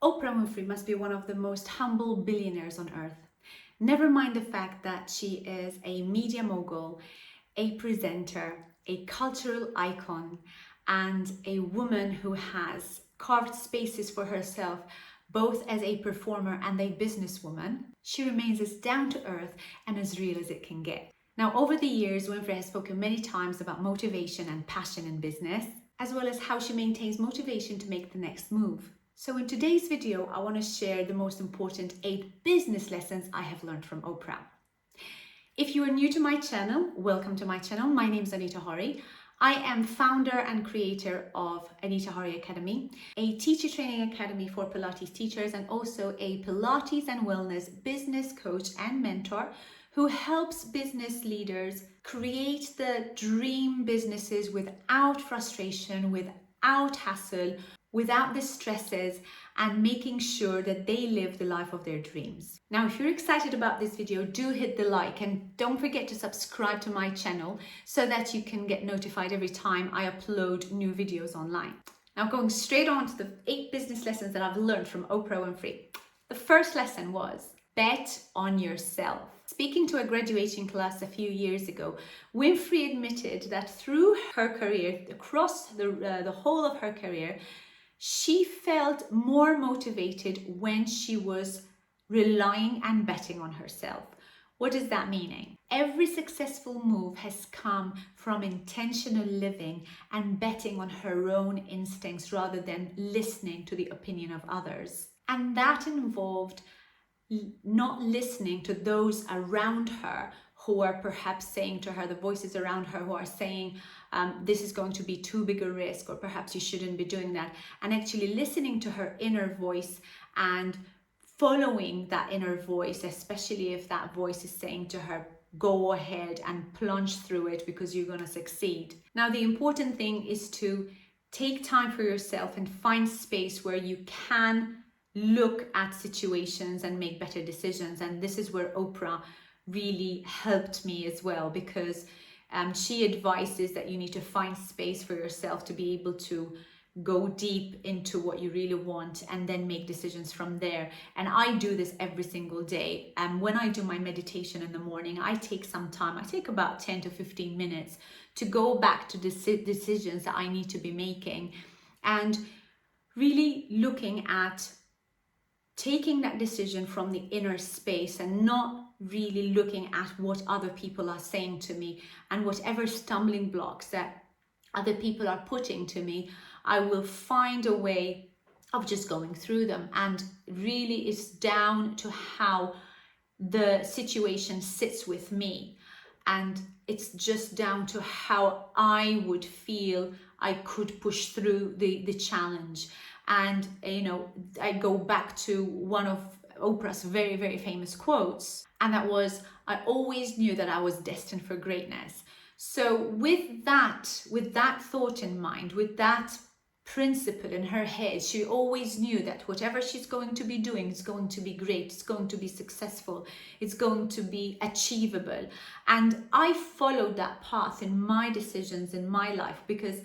Oprah Winfrey must be one of the most humble billionaires on earth. Never mind the fact that she is a media mogul, a presenter, a cultural icon, and a woman who has carved spaces for herself both as a performer and a businesswoman. She remains as down to earth and as real as it can get. Now, over the years, Winfrey has spoken many times about motivation and passion in business, as well as how she maintains motivation to make the next move. So in today's video, I want to share the most important 8 business lessons I have learned from Oprah. If you are new to my channel, welcome to my channel. My name is Anita Horry. I am founder and creator of Anita Horry Academy, a teacher training academy for Pilates teachers, and also a Pilates and wellness business coach and mentor who helps business leaders create the dream businesses without frustration, without hassle, without the stresses, and making sure that they live the life of their dreams. Now, if you're excited about this video, do hit the like and don't forget to subscribe to my channel so that you can get notified every time I upload new videos online. Now, going straight on to the 8 business lessons that I've learned from Oprah Winfrey. The first lesson was bet on yourself. Speaking to a graduating class a few years ago, Winfrey admitted that through her career, across the whole of her career, she felt more motivated when she was relying and betting on herself. What does that mean? Every successful move has come from intentional living and betting on her own instincts rather than listening to the opinion of others. And that involved not listening to those around her who are perhaps saying to her, the voices around her who are saying, this is going to be too big a risk, or perhaps you shouldn't be doing that, and actually listening to her inner voice and following that inner voice, especially if that voice is saying to her, go ahead and plunge through it because you're going to succeed. Now, the important thing is to take time for yourself and find space where you can look at situations and make better decisions. And this is where Oprah really helped me as well, because she advises that you need to find space for yourself to be able to go deep into what you really want and then make decisions from there. And I do this every single day. And when I do my meditation in the morning, I take some time. I take about 10 to 15 minutes to go back to the decisions that I need to be making and really looking at taking that decision from the inner space and not really looking at what other people are saying to me, and whatever stumbling blocks that other people are putting to me, I will find a way of just going through them. And really it's down to how the situation sits with me, and it's just down to how I would feel I could push through the challenge. And I go back to one of Oprah's very, very famous quotes, and that was, I always knew that I was destined for greatness. So with that thought in mind, with that principle in her head, she always knew that whatever she's going to be doing is going to be great, it's going to be successful, it's going to be achievable. And I followed that path in my decisions in my life, because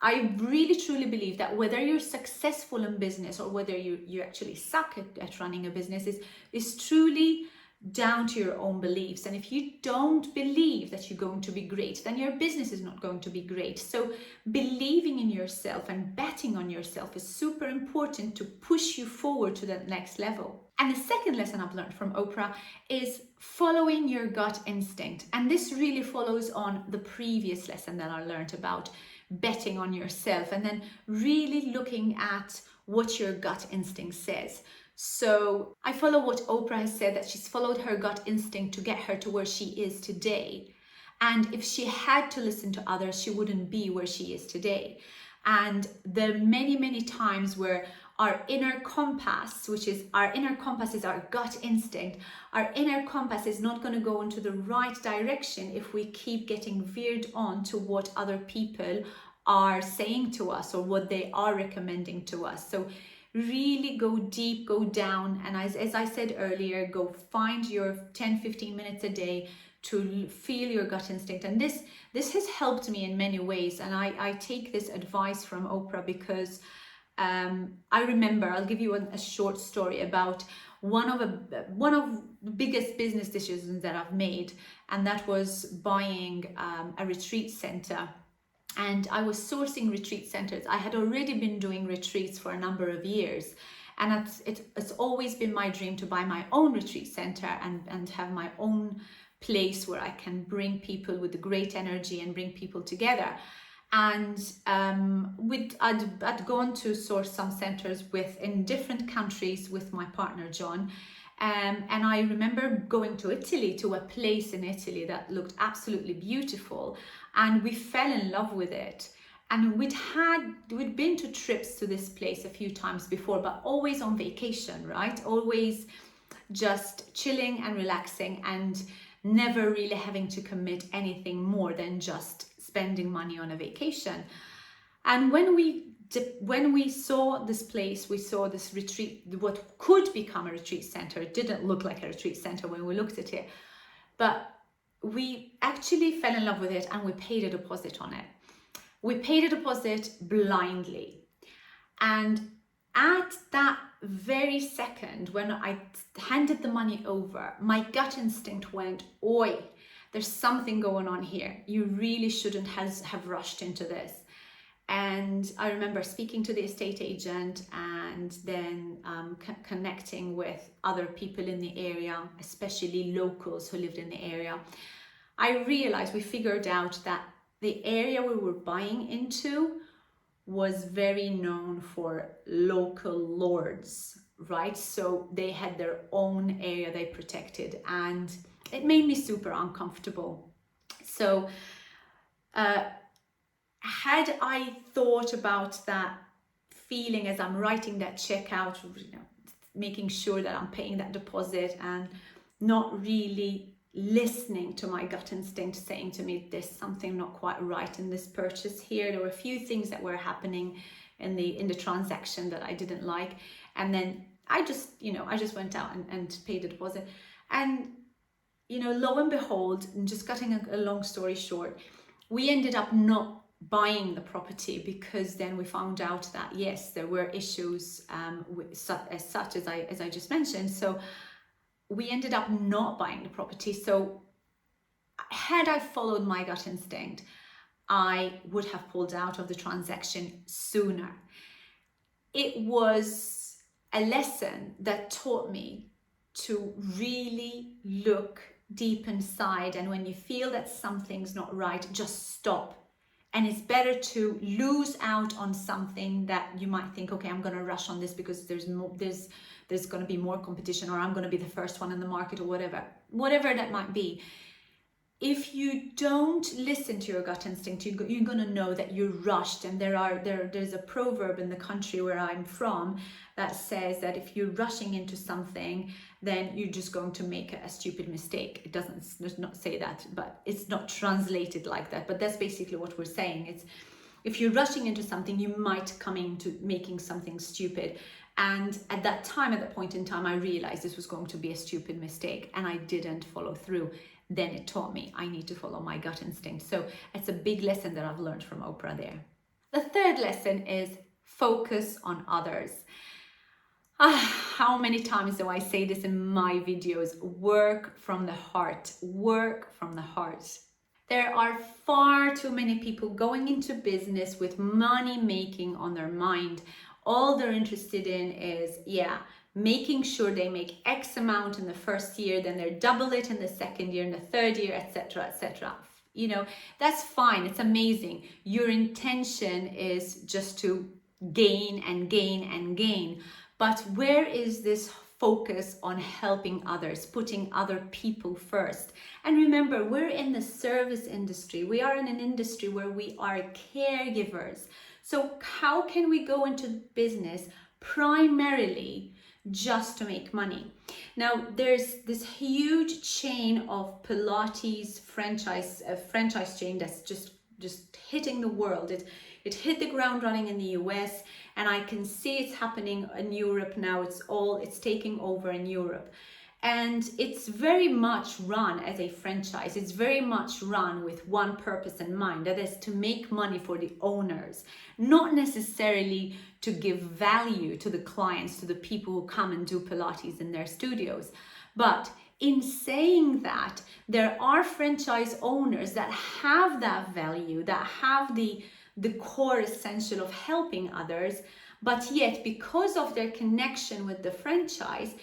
I really truly believe that whether you're successful in business or whether you actually suck at running a business is truly down to your own beliefs. And if you don't believe that you're going to be great, then your business is not going to be great. So believing in yourself and betting on yourself is super important to push you forward to that next level. And the second lesson I've learned from Oprah is following your gut instinct. And this really follows on the previous lesson that I learned about betting on yourself, and then really looking at what your gut instinct says. So I follow what Oprah has said, that she's followed her gut instinct to get her to where she is today. And if she had to listen to others, she wouldn't be where she is today. And the many, many times where our inner compass, our inner compass is our gut instinct, our inner compass is not going to go into the right direction if we keep getting veered on to what other people are saying to us or what they are recommending to us. So really go deep, go down, and as I said earlier, go find your 10-15 minutes a day to feel your gut instinct. And this has helped me in many ways, and I take this advice from Oprah because I remember, I'll give you a short story about one of the biggest business decisions that I've made, and that was buying a retreat center. And I was sourcing retreat centers. I had already been doing retreats for a number of years, and it's always been my dream to buy my own retreat center and have my own place where I can bring people with the great energy and bring people together. And I'd gone to source some centers in different countries with my partner John, and I remember going to Italy, to a place in Italy that looked absolutely beautiful, and we fell in love with it. And we'd been to trips to this place a few times before, but always on vacation, right? Always just chilling and relaxing, and never really having to commit anything more than just spending money on a vacation. And when we saw this place, we saw this retreat, what could become a retreat center. It didn't look like a retreat center when we looked at it, but we actually fell in love with it, and we paid a deposit on it. We paid a deposit blindly. And at that very second, when I handed the money over, my gut instinct went, oi, there's something going on here. You really shouldn't have rushed into this. And I remember speaking to the estate agent, and then connecting with other people in the area, especially locals who lived in the area. I realized, we figured out that the area we were buying into was very known for local lords, right? So they had their own area they protected, and it made me super uncomfortable. So had I thought about that feeling as I'm writing that check out, making sure that I'm paying that deposit and not really listening to my gut instinct saying to me, there's something not quite right in this purchase here. There were a few things that were happening in the transaction that I didn't like. And then I just went out and paid the deposit. And, lo and behold, and just cutting a long story short, we ended up not buying the property, because then we found out that, yes, there were issues such as I just mentioned. So we ended up not buying the property. So had I followed my gut instinct, I would have pulled out of the transaction sooner. It was a lesson that taught me to really look deep inside, and when you feel that something's not right, just stop. And it's better to lose out on something that you might think, okay, I'm going to rush on this because there's going to be more competition, or I'm going to be the first one in the market, or whatever that might be. If you don't listen to your gut instinct, you're going to know that you're rushed. And there's a proverb in the country where I'm from that says that if you're rushing into something, then you're just going to make a stupid mistake. It does not say that, but it's not translated like that. But that's basically what we're saying. It's, if you're rushing into something, you might come into making something stupid. And at that point in time, I realized this was going to be a stupid mistake, and I didn't follow through. Then it taught me I need to follow my gut instinct. So it's a big lesson that I've learned from Oprah there. The third lesson is focus on others. How many times do I say this in my videos? Work from the heart. Work from the heart. There are far too many people going into business with money making on their mind. All they're interested in is, making sure they make X amount in the first year, then they double it in the second year, in the third year, etc., etc. That's fine. It's amazing. Your intention is just to gain and gain and gain. But where is this focus on helping others, putting other people first? And remember, we're in the service industry. We are in an industry where we are caregivers. So how can we go into business primarily just to make money? Now, there's this huge chain of Pilates franchise chain that's just hitting the world. It hit the ground running in the US, and I can see it's happening in Europe now. It's taking over in Europe. And it's very much run as a franchise. It's very much run with one purpose in mind, that is to make money for the owners, not necessarily to give value to the clients, to the people who come and do Pilates in their studios. But in saying that, there are franchise owners that have that value, that have the core essential of helping others, but yet because of their connection with the franchise,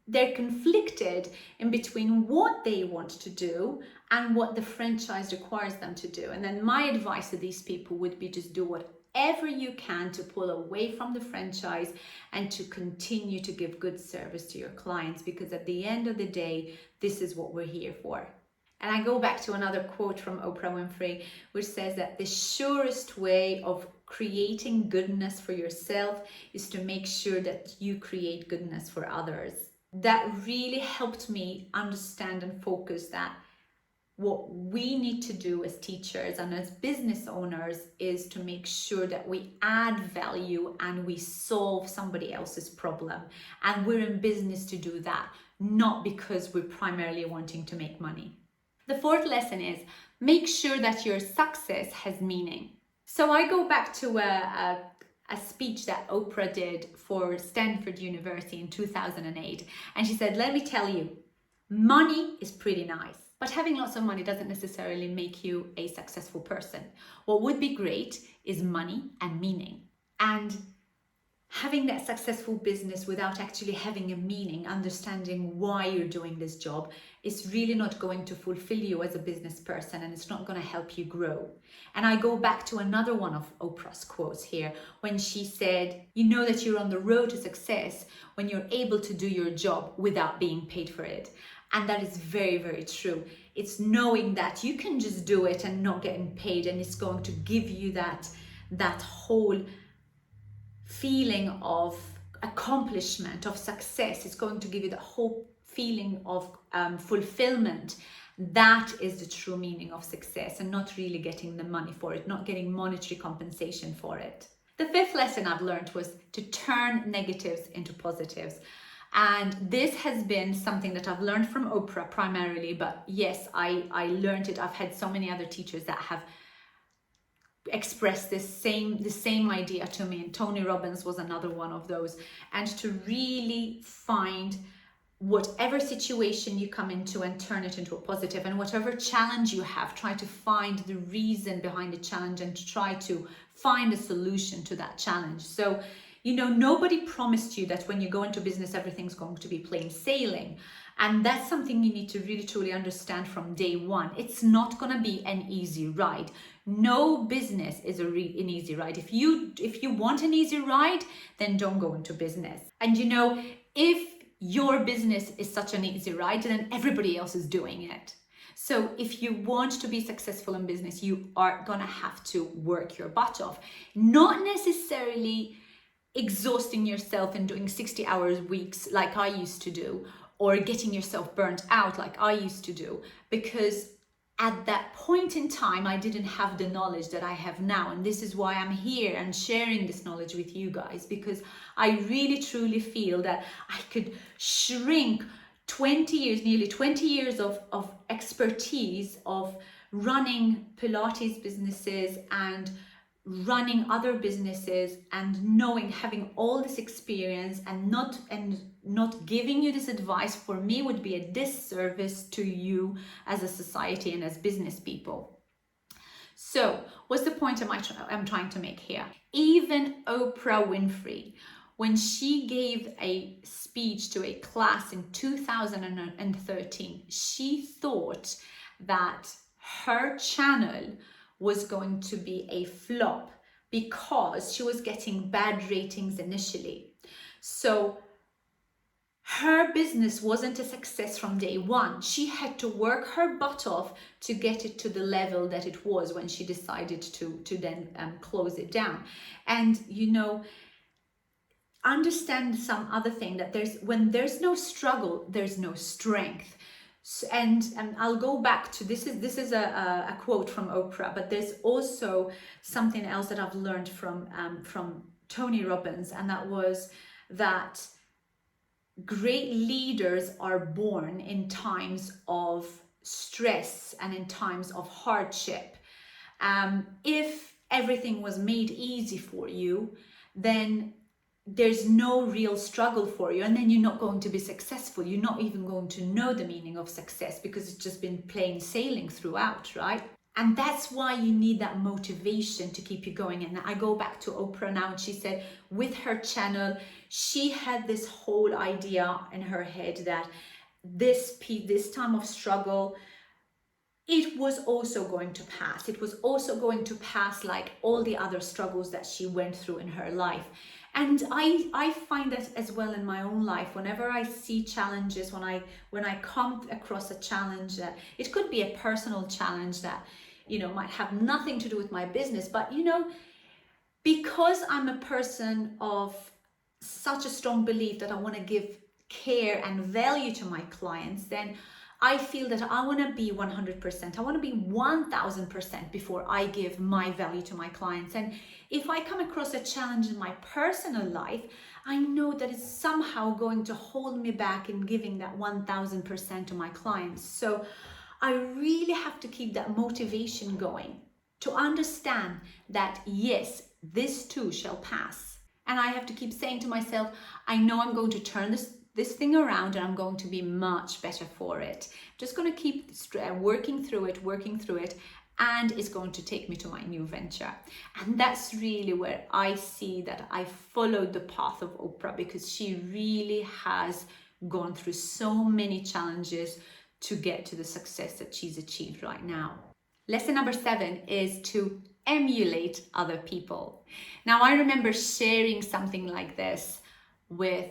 they're conflicted in between what they want to do and what the franchise requires them to do. And then my advice to these people would be just do whatever you can to pull away from the franchise and to continue to give good service to your clients, because at the end of the day, this is what we're here for. And I go back to another quote from Oprah Winfrey, which says that the surest way of creating goodness for yourself is to make sure that you create goodness for others. That really helped me understand and focus that what we need to do as teachers and as business owners is to make sure that we add value and we solve somebody else's problem. And we're in business to do that, not because we're primarily wanting to make money. The fourth lesson is make sure that your success has meaning. So I go back to a speech that Oprah did for Stanford University in 2008. And she said, let me tell you, money is pretty nice, but having lots of money doesn't necessarily make you a successful person. What would be great is money and meaning. And having that successful business without actually having a meaning, understanding why you're doing this job, is really not going to fulfill you as a business person, and it's not going to help you grow. And I go back to another one of Oprah's quotes here, when she said, you know that you're on the road to success when you're able to do your job without being paid for it. And that is very, very true. It's knowing that you can just do it and not getting paid, and it's going to give you that whole feeling of accomplishment, of success. It's going to give you the whole feeling of fulfillment. That is the true meaning of success, and not really getting the money for it, not getting monetary compensation for it. The fifth lesson I've learned was to turn negatives into positives. And this has been something that I've learned from Oprah primarily, but yes, I learned it. I've had so many other teachers that have expressed the same idea to me, and Tony Robbins was another one of those. And to really find whatever situation you come into and turn it into a positive, and whatever challenge you have, try to find the reason behind the challenge and to try to find a solution to that challenge. So, you know, nobody promised you that when you go into business everything's going to be plain sailing. And that's something you need to really truly understand from day one. It's not going to be an easy ride. No business is an easy ride. If you want an easy ride, then don't go into business. And you know, if your business is such an easy ride, then everybody else is doing it. So if you want to be successful in business, you are going to have to work your butt off. Not necessarily exhausting yourself and doing 60-hour weeks like I used to do, or getting yourself burnt out like I used to do, because at that point in time, I didn't have the knowledge that I have now. And this is why I'm here and sharing this knowledge with you guys, because I really truly feel that I could shrink 20 years, nearly 20 years of expertise of running Pilates businesses and running other businesses, and knowing, having all this experience and not giving you this advice, for me would be a disservice to you as a society and as business people. So what's the point I'm trying to make here? Even Oprah Winfrey, when she gave a speech to a class in 2013, she thought that her channel was going to be a flop because she was getting bad ratings initially. So her business wasn't a success from day one. She had to work her butt off to get it to the level that it was when she decided to then close it down. And you know, understand some other thing, that when there's no struggle, there's no strength. And I'll go back to this is a quote from Oprah, but there's also something else that I've learned from Tony Robbins, and that was that great leaders are born in times of stress and in times of hardship. If everything was made easy for you, then there's no real struggle for you, and then you're not going to be successful. You're not even going to know the meaning of success because it's just been plain sailing throughout, right? And that's why you need that motivation to keep you going. And I go back to Oprah now, and she said with her channel, she had this whole idea in her head that this time of struggle, it was also going to pass. It was also going to pass like all the other struggles that she went through in her life. And I find that as well in my own life. Whenever I see challenges, when I come across a challenge, that it could be a personal challenge that, you know, might have nothing to do with my business, but you know, because I'm a person of such a strong belief that I want to give care and value to my clients, then I feel that I want to be 100%. I want to be 1000% before I give my value to my clients. And if I come across a challenge in my personal life, I know that it's somehow going to hold me back in giving that 1000% to my clients. So I really have to keep that motivation going to understand that yes, this too shall pass. And I have to keep saying to myself, I know I'm going to turn this thing around and I'm going to be much better for it. I'm just going to keep working through it, and it's going to take me to my new venture. And that's really where I see that I followed the path of Oprah, because she really has gone through so many challenges to get to the success that she's achieved right now. Lesson number 7 is to emulate other people. Now, I remember sharing something like this with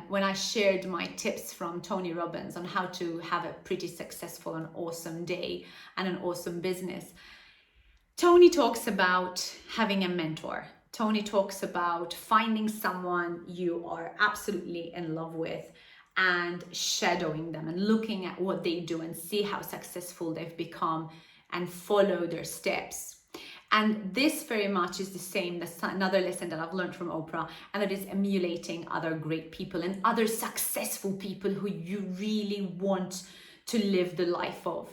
when I shared my tips from Tony Robbins on how to have a pretty successful and awesome day and an awesome business. Tony talks about having a mentor. Tony talks about finding someone you are absolutely in love with and shadowing them and looking at what they do and see how successful they've become and follow their steps. And this very much is the same. That's another lesson that I've learned from Oprah, and that is emulating other great people and other successful people who you really want to live the life of.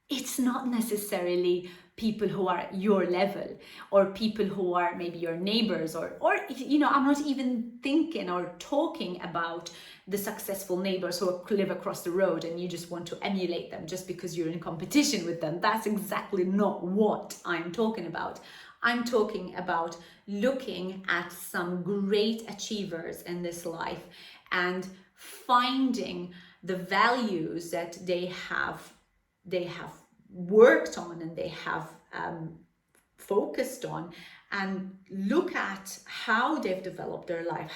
It's not necessarily people who are at your level or people who are maybe your neighbors or you know, I'm not even thinking or talking about the successful neighbors who live across the road and you just want to emulate them just because you're in competition with them. That's exactly not what I'm talking about. I'm talking about looking at some great achievers in this life and finding the values that they have worked on and they have focused on, and look at how they've developed their life,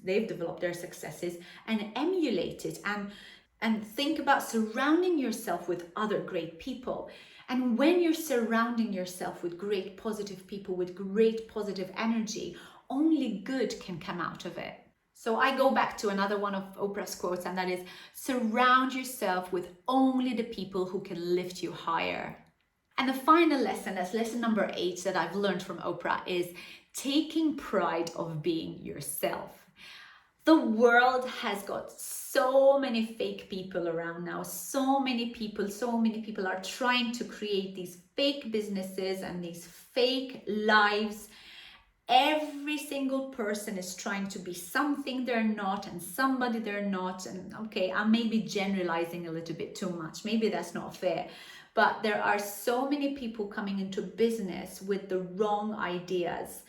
they've developed their successes, and emulate it, and think about surrounding yourself with other great people. And when you're surrounding yourself with great positive people, with great positive energy, only good can come out of it. So I go back to another one of Oprah's quotes, and that is, surround yourself with only the people who can lift you higher. And the final lesson, that's lesson number 8 that I've learned from Oprah, is taking pride of being yourself. The world has got so many fake people around now. So many people are trying to create these fake businesses and these fake lives. Every single person is trying to be something they're not and somebody they're not. And okay, I may be generalizing a little bit too much. Maybe that's not fair. But there are so many people coming into business with the wrong ideas,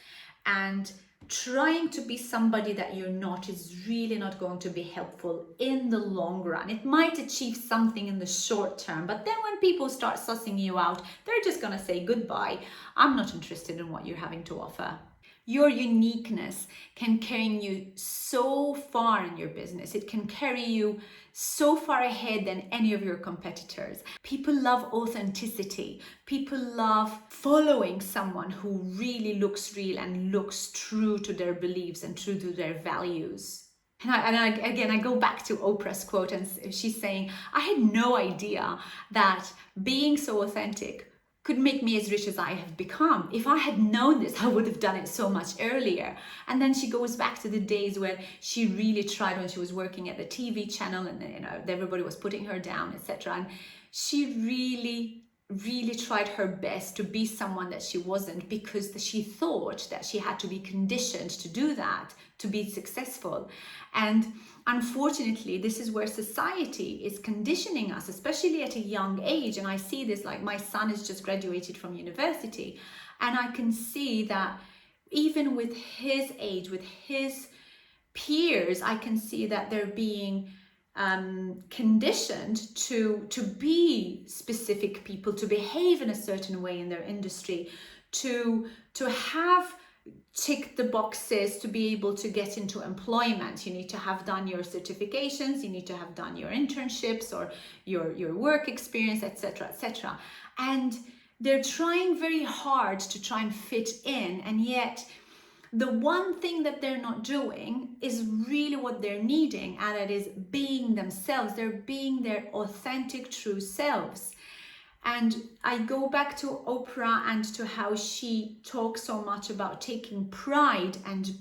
and trying to be somebody that you're not is really not going to be helpful in the long run. It might achieve something in the short term, but then when people start sussing you out, they're just going to say goodbye. I'm not interested in what you're having to offer. Your uniqueness can carry you so far in your business. It can carry you so far ahead than any of your competitors. People love authenticity. People love following someone who really looks real and looks true to their beliefs and true to their values. And I go back to Oprah's quote, and she's saying, I had no idea that being so authentic could make me as rich as I have become. If I had known this, I would have done it so much earlier. And then she goes back to the days where she really tried when she was working at the TV channel, and everybody was putting her down, etc. And she really tried her best to be someone that she wasn't, because she thought that she had to be conditioned to do that to be successful. And unfortunately, this is where society is conditioning us, especially at a young age. And I see this, like my son has just graduated from university, and I can see that even with his age, with his peers, I can see that they're being conditioned to be specific people, to behave in a certain way in their industry, to have tick the boxes to be able to get into employment. You need to have done your certifications, you need to have done your internships or your work experience, etc., etc. And they're trying very hard to try and fit in, and yet the one thing that they're not doing is really what they're needing, and that is being themselves. They're being their authentic, true selves. And I go back to Oprah and to how she talks so much about taking pride and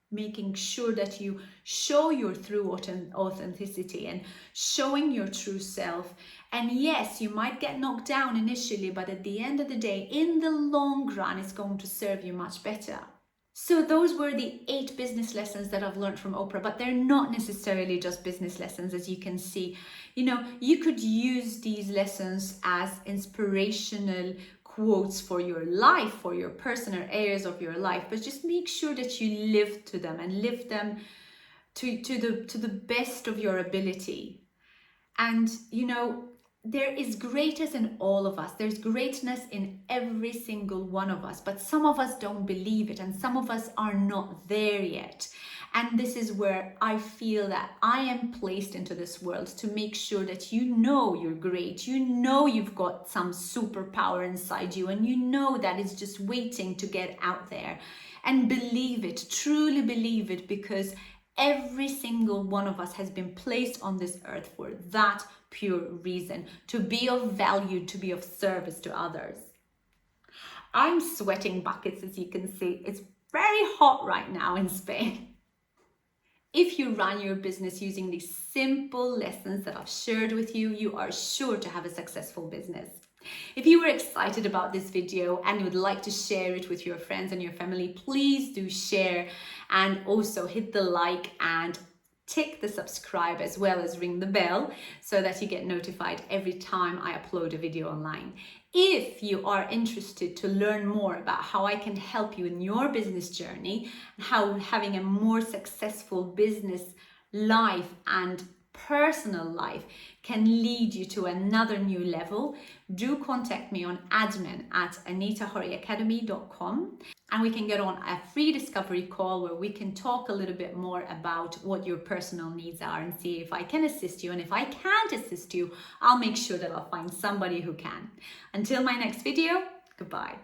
making sure that you show your true authenticity and showing your true self. And yes, you might get knocked down initially, but at the end of the day, in the long run, it's going to serve you much better. So those were the 8 business lessons that I've learned from Oprah, but they're not necessarily just business lessons, as you can see. You could use these lessons as inspirational quotes for your life, for your personal areas of your life, but just make sure that you live to them and live them to the best of your ability. And there is greatness in all of us. There's greatness in every single one of us, but some of us don't believe it, and some of us are not there yet. And this is where I feel that I am placed into this world to make sure that you're great, you've got some superpower inside you, and that it's just waiting to get out there. And believe it, truly believe it, because every single one of us has been placed on this earth for that pure reason, to be of value, to be of service to others. I'm sweating buckets, as you can see. It's very hot right now in Spain. If you run your business using these simple lessons that I've shared with you, you are sure to have a successful business. If you were excited about this video and would like to share it with your friends and your family, please do share, and also hit the like and tick the subscribe, as well as ring the bell, so that you get notified every time I upload a video online. If you are interested to learn more about how I can help you in your business journey, how having a more successful business life and personal life can lead you to another new level, do contact me on admin@anitahorryacademy.com, and we can get on a free discovery call where we can talk a little bit more about what your personal needs are and see if I can assist you. And if I can't assist you, I'll make sure that I'll find somebody who can. Until my next video, goodbye.